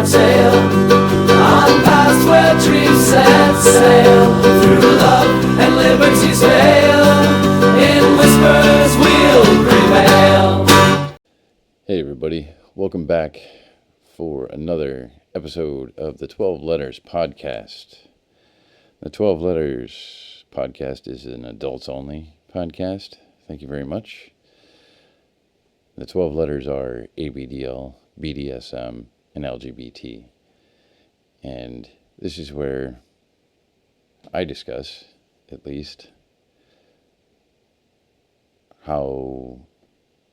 tail on paths where dreams set sail. Through love and liberty's veil, in whispers we'll prevail. Hey everybody, welcome back for another episode of the 12 Letters Podcast. The 12 Letters Podcast is an adults-only podcast. Thank you very much. The 12 letters are ABDL, BDSM, and LGBT. And this is where I discuss, at least, how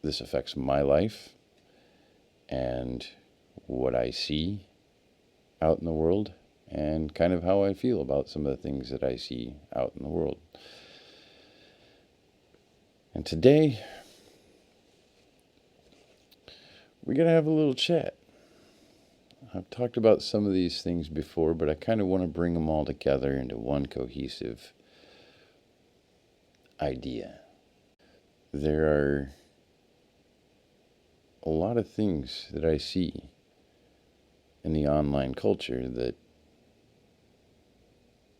this affects my life and what I see out in the world and kind of how I feel about some of the things that I see out in the world. And today, we're going to have a little chat. I've talked about some of these things before, but I kind of want to bring them all together into one cohesive idea. There are a lot of things that I see in the online culture that,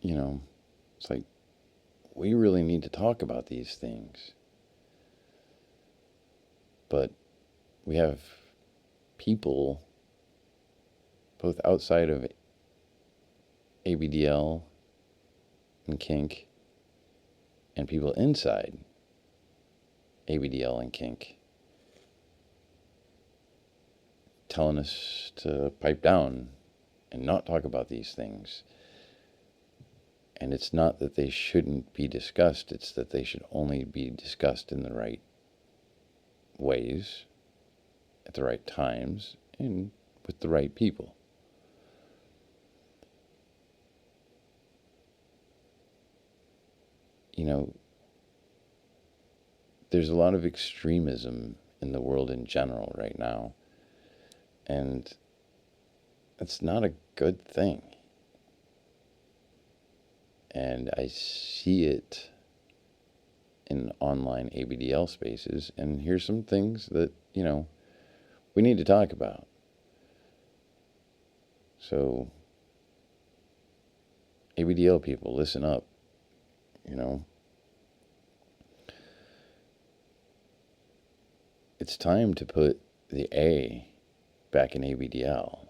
it's like, we really need to talk about these things. But we have people, both outside of ABDL and kink, and people inside ABDL and kink, telling us to pipe down and not talk about these things. And it's not that they shouldn't be discussed, it's that they should only be discussed in the right ways, at the right times, and with the right people. There's a lot of extremism in the world in general right now, and it's not a good thing. And I see it in online ABDL spaces, and here's some things that, we need to talk about. So, ABDL people, listen up, It's time to put the A back in ABDL.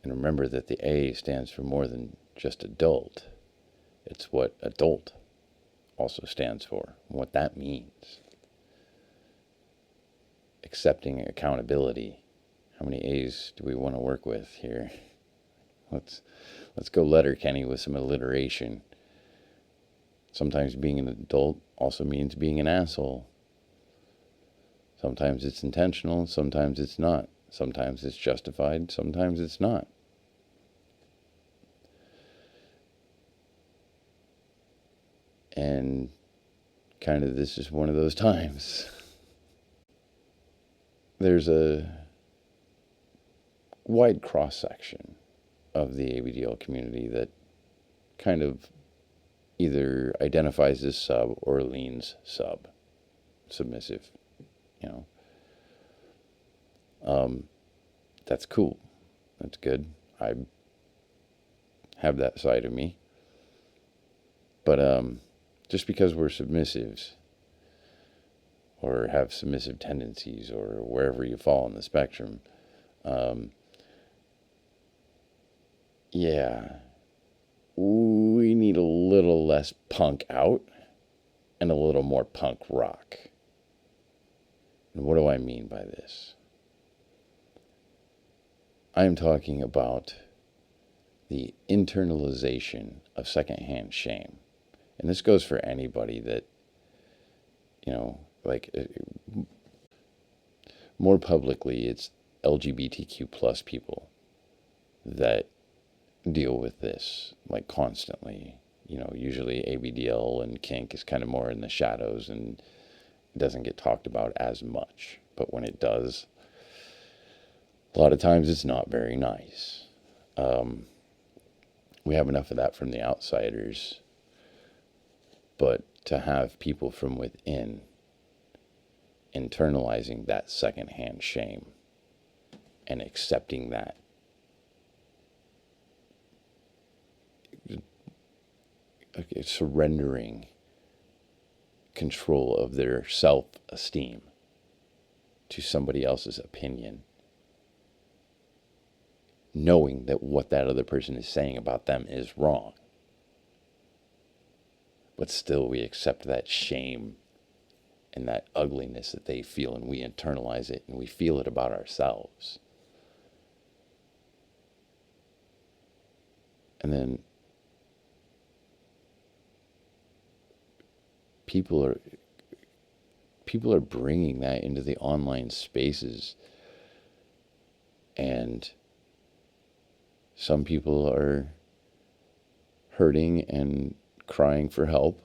And remember that the A stands for more than just adult. It's what adult also stands for, and what that means. Accepting accountability. How many A's do we want to work with here? Let's go Letterkenny with some alliteration. Sometimes being an adult also means being an asshole. Sometimes it's intentional, sometimes it's not. Sometimes it's justified, sometimes it's not. And kind of this is one of those times. There's a wide cross-section of the ABDL community that kind of either identifies as sub or leans submissive, That's cool. That's good. I have that side of me. But just because we're submissives or have submissive tendencies or wherever you fall on the spectrum, we need a little less punk out and a little more punk rock. And what do I mean by this? I am talking about the internalization of secondhand shame. And this goes for anybody that, more publicly, it's LGBTQ plus people that deal with this, constantly. Usually ABDL and kink is kind of more in the shadows and doesn't get talked about as much. But when it does, a lot of times it's not very nice. We have enough of that from the outsiders. But to have people from within internalizing that secondhand shame and accepting that surrendering control of their self-esteem to somebody else's opinion, knowing that what that other person is saying about them is wrong. But still we accept that shame and that ugliness that they feel, and we internalize it, and we feel it about ourselves. And then people are bringing that into the online spaces, and some people are hurting and crying for help,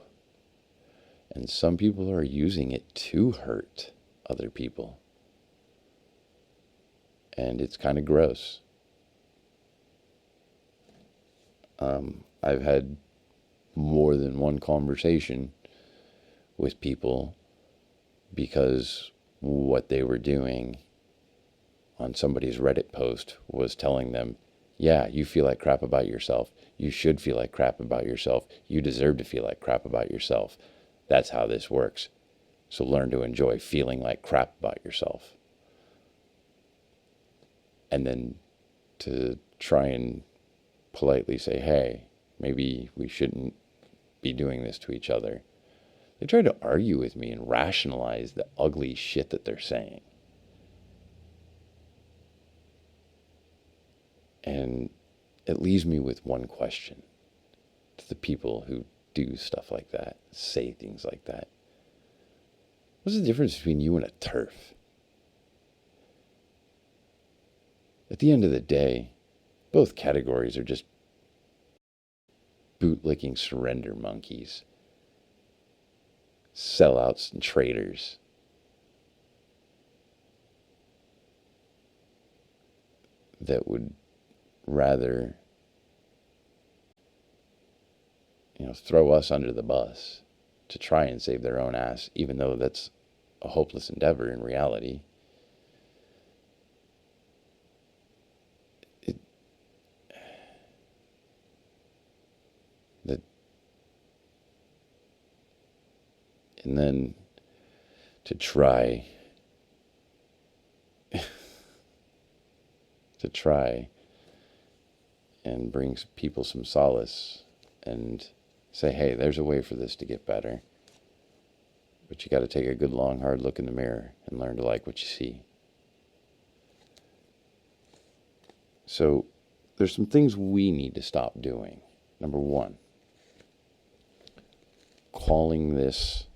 and some people are using it to hurt other people, and it's kind of gross. I've had more than one conversation with people because what they were doing on somebody's Reddit post was telling them, yeah, you feel like crap about yourself. You should feel like crap about yourself. You deserve to feel like crap about yourself. That's how this works. So learn to enjoy feeling like crap about yourself. And then to try and politely say, hey, maybe we shouldn't be doing this to each other. They try to argue with me and rationalize the ugly shit that they're saying. And it leaves me with one question to the people who do stuff like that, say things like that. What's the difference between you and a TERF? At the end of the day, both categories are just bootlicking surrender monkeys, sellouts and traitors. That would rather, throw us under the bus to try and save their own ass, even though that's a hopeless endeavor in reality. And then to try and bring people some solace and say, hey, there's a way for this to get better. But you got to take a good, long, hard look in the mirror and learn to like what you see. So there's some things we need to stop doing. Number one, calling this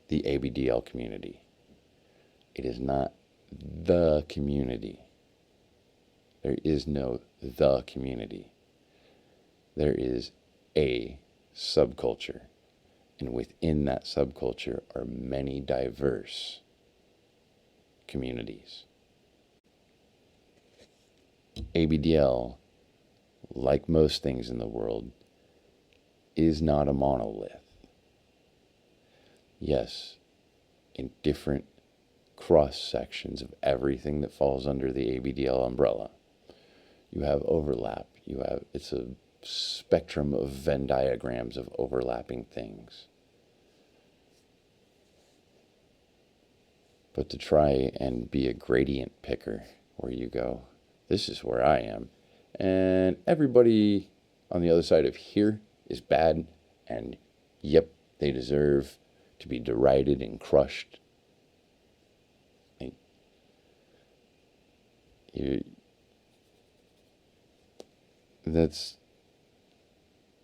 the ABDL community. It is not the community. There is no the community. There is a subculture. And within that subculture are many diverse communities. ABDL, like most things in the world, is not a monolith. Yes, in different cross sections of everything that falls under the ABDL umbrella, you have overlap. It's a spectrum of Venn diagrams of overlapping things. But to try and be a gradient picker where you go, this is where I am, and everybody on the other side of here is bad, and yep, they deserve to be derided and crushed. That's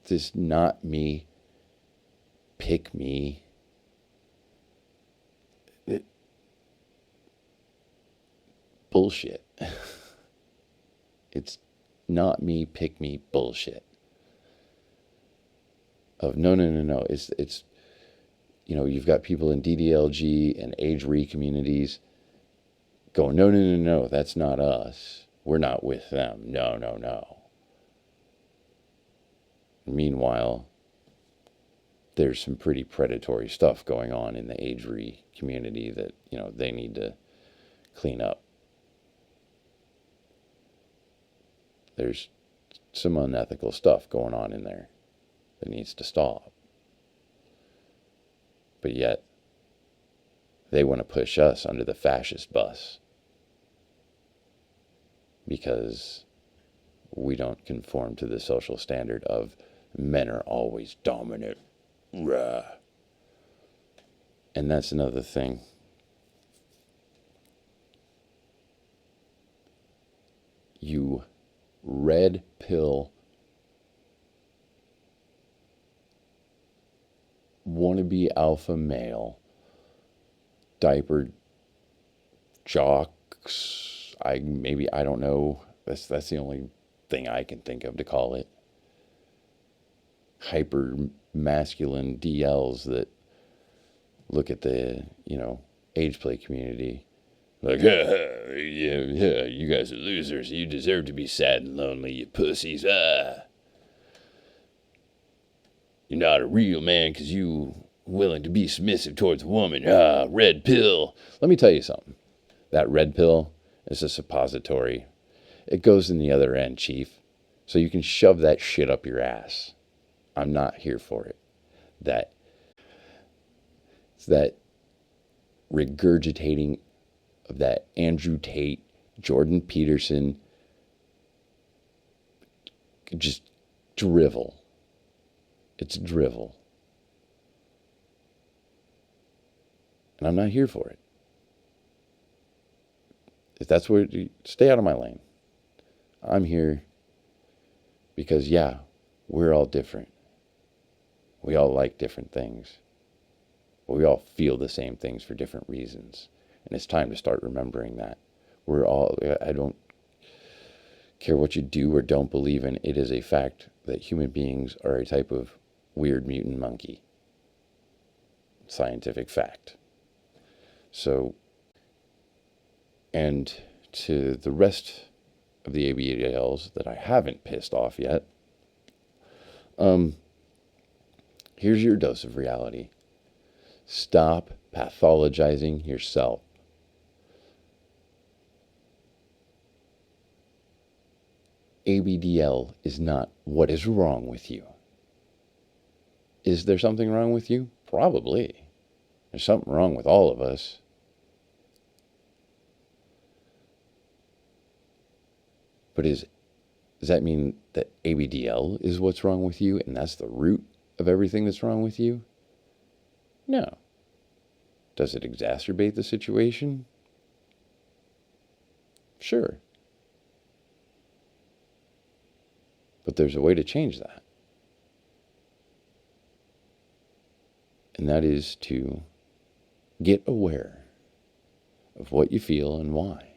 this not me, pick me. Bullshit. It's not me, pick me bullshit. Of no. It's you've got people in DDLG and age re communities going, no, that's not us. We're not with them. No. Meanwhile, there's some pretty predatory stuff going on in the age re community that, they need to clean up. There's some unethical stuff going on in there that needs to stop. But yet, they want to push us under the fascist bus because we don't conform to the social standard of men are always dominant. Rah. And that's another thing. You red pill wannabe alpha male diaper jocks. I don't know. That's the only thing I can think of to call it. Hyper masculine DLs that look at the, age play community like, yeah, you guys are losers. You deserve to be sad and lonely, you pussies. You're not a real man because you willing to be submissive towards a woman. Red pill. Let me tell you something. That red pill is a suppository. It goes in the other end, Chief. So you can shove that shit up your ass. I'm not here for it. It's that regurgitating of that Andrew Tate, Jordan Peterson, just drivel. It's drivel. And I'm not here for it. If that's where, stay out of my lane. I'm here because, we're all different. We all like different things. But we all feel the same things for different reasons. And it's time to start remembering that. I don't care what you do or don't believe in. It is a fact that human beings are a type of weird mutant monkey. Scientific fact. So, and to the rest of the ABDLs that I haven't pissed off yet, here's your dose of reality. Stop pathologizing yourself. ABDL is not what is wrong with you. Is there something wrong with you? Probably. There's something wrong with all of us. But does that mean that ABDL is what's wrong with you and that's the root of everything that's wrong with you? No. Does it exacerbate the situation? Sure. But there's a way to change that. And that is to get aware of what you feel and why.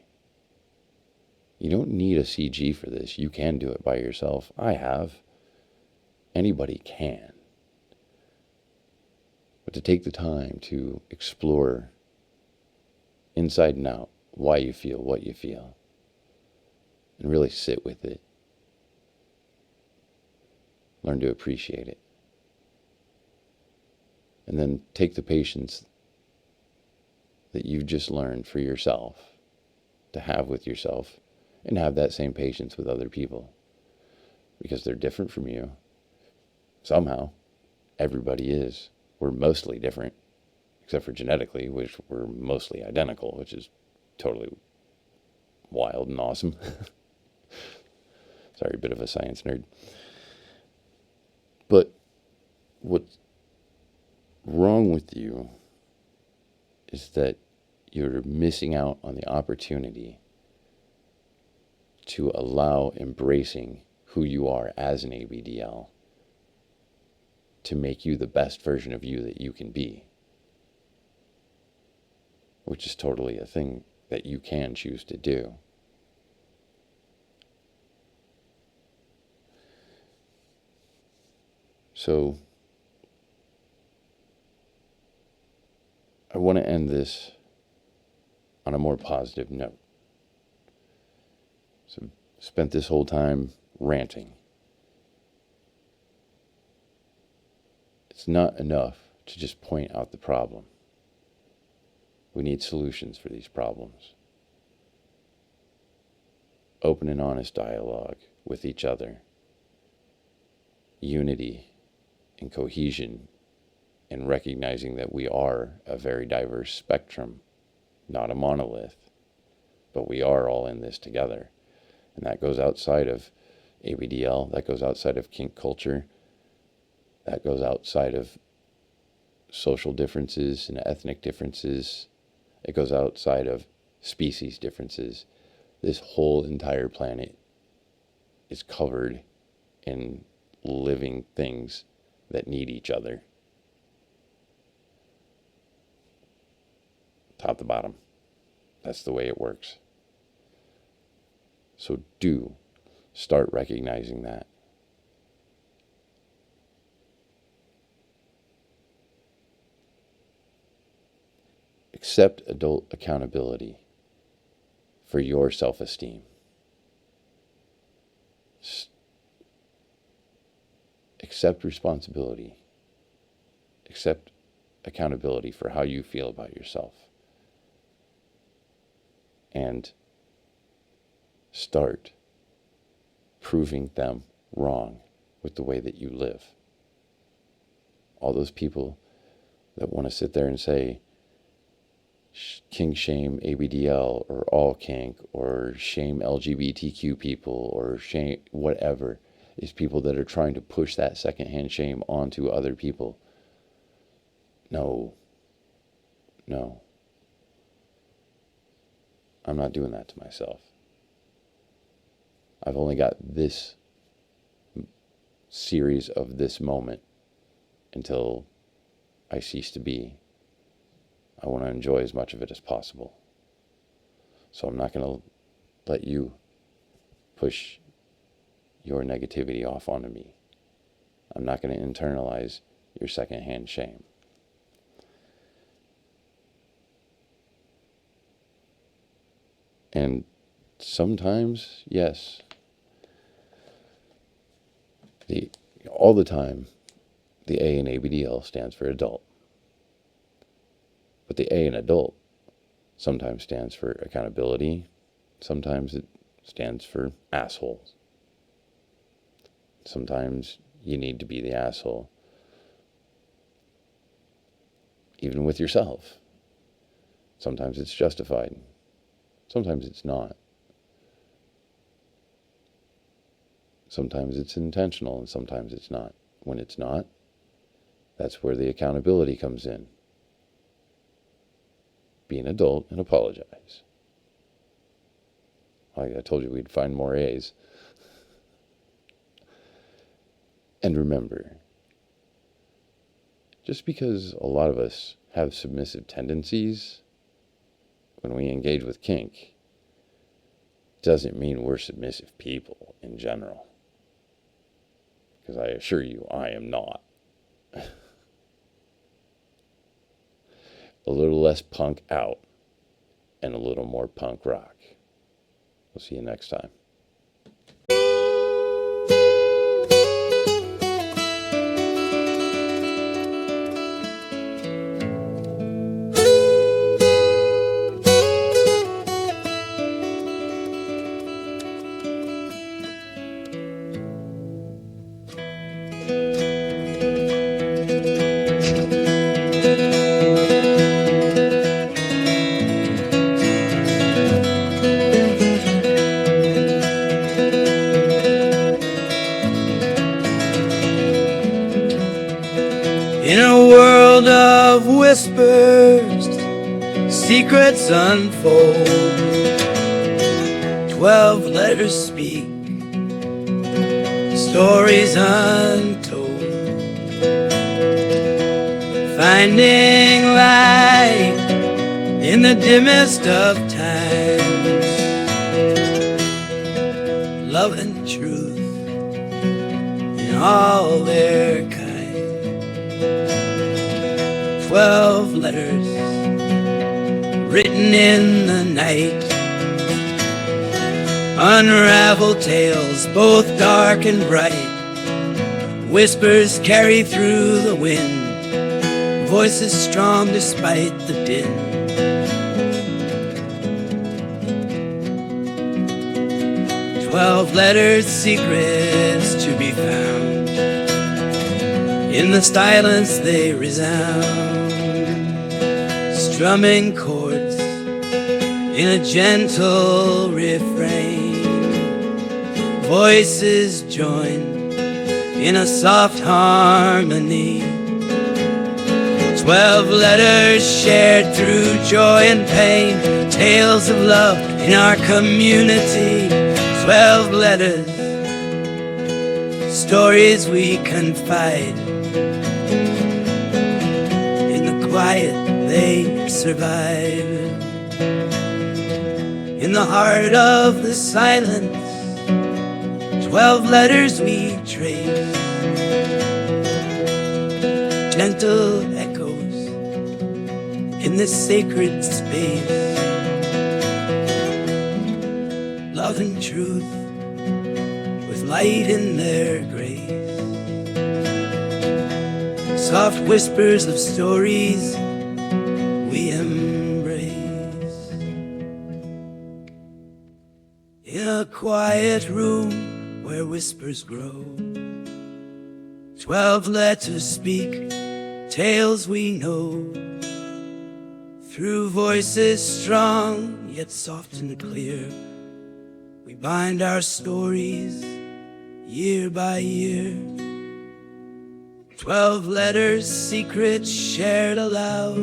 You don't need a CG for this. You can do it by yourself. I have. Anybody can. But to take the time to explore inside and out why you feel what you feel and really sit with it. Learn to appreciate it. And then take the patience that you've just learned for yourself to have with yourself and have that same patience with other people because they're different from you. Somehow, everybody is. We're mostly different, except for genetically, which we're mostly identical, which is totally wild and awesome. Sorry, a bit of a science nerd. But what's wrong with you is that you're missing out on the opportunity to allow embracing who you are as an ABDL to make you the best version of you that you can be, which is totally a thing that you can choose to do. So, I want to end this on a more positive note. So, spent this whole time ranting. It's not enough to just point out the problem. We need solutions for these problems. Open and honest dialogue with each other unity and cohesion and recognizing that we are a very diverse spectrum, not a monolith, but we are all in this together. And that goes outside of ABDL, that goes outside of kink culture, that goes outside of social differences and ethnic differences. It goes outside of species differences. This whole entire planet is covered in living things that need each other. Top to bottom. That's the way it works. So do start recognizing that. Accept adult accountability for your self-esteem. Accept responsibility. Accept accountability for how you feel about yourself. And start proving them wrong with the way that you live. All those people that want to sit there and say, kink shame ABDL, or all kink, or shame LGBTQ people, or shame whatever, is people that are trying to push that secondhand shame onto other people. No. I'm not doing that to myself. I've only got this series of this moment until I cease to be. I want to enjoy as much of it as possible. So I'm not going to let you push your negativity off onto me. I'm not going to internalize your secondhand shame. And sometimes, yes, all the time, the A in ABDL stands for adult. But the A in adult sometimes stands for accountability. Sometimes it stands for assholes. Sometimes you need to be the asshole, even with yourself. Sometimes it's justified. Sometimes it's not. Sometimes it's intentional and sometimes it's not. When it's not, that's where the accountability comes in. Be an adult and apologize. I told you we'd find more A's. And remember, just because a lot of us have submissive tendencies when we engage with kink, doesn't mean we're submissive people in general. Because I assure you, I am not. A little less punk out and a little more punk rock. We'll see you next time. In a world of whispers, secrets unfold. 12 letters speak, stories untold. Finding light in the dimmest of times. Love and truth in all their kinds. 12 letters written in the night. Unraveled tales, both dark and bright. Whispers carry through the wind, voices strong despite the din. 12 letters, secrets to be found. In the silence they resound, strumming chords in a gentle refrain. Voices join in a soft harmony. 12 letters shared through joy and pain, tales of love in our community. 12 letters, stories we confide. In the quiet they survive. In the heart of the silence, 12 letters we trace. Gentle echoes in this sacred space. Love and truth with light in their grace. Soft whispers of stories we embrace. In a quiet room where whispers grow, 12 letters speak tales we know. Through voices strong yet soft and clear, we bind our stories year by year. 12 letters, secrets shared aloud.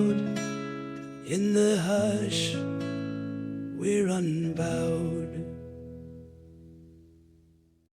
In the hush, we're unbowed.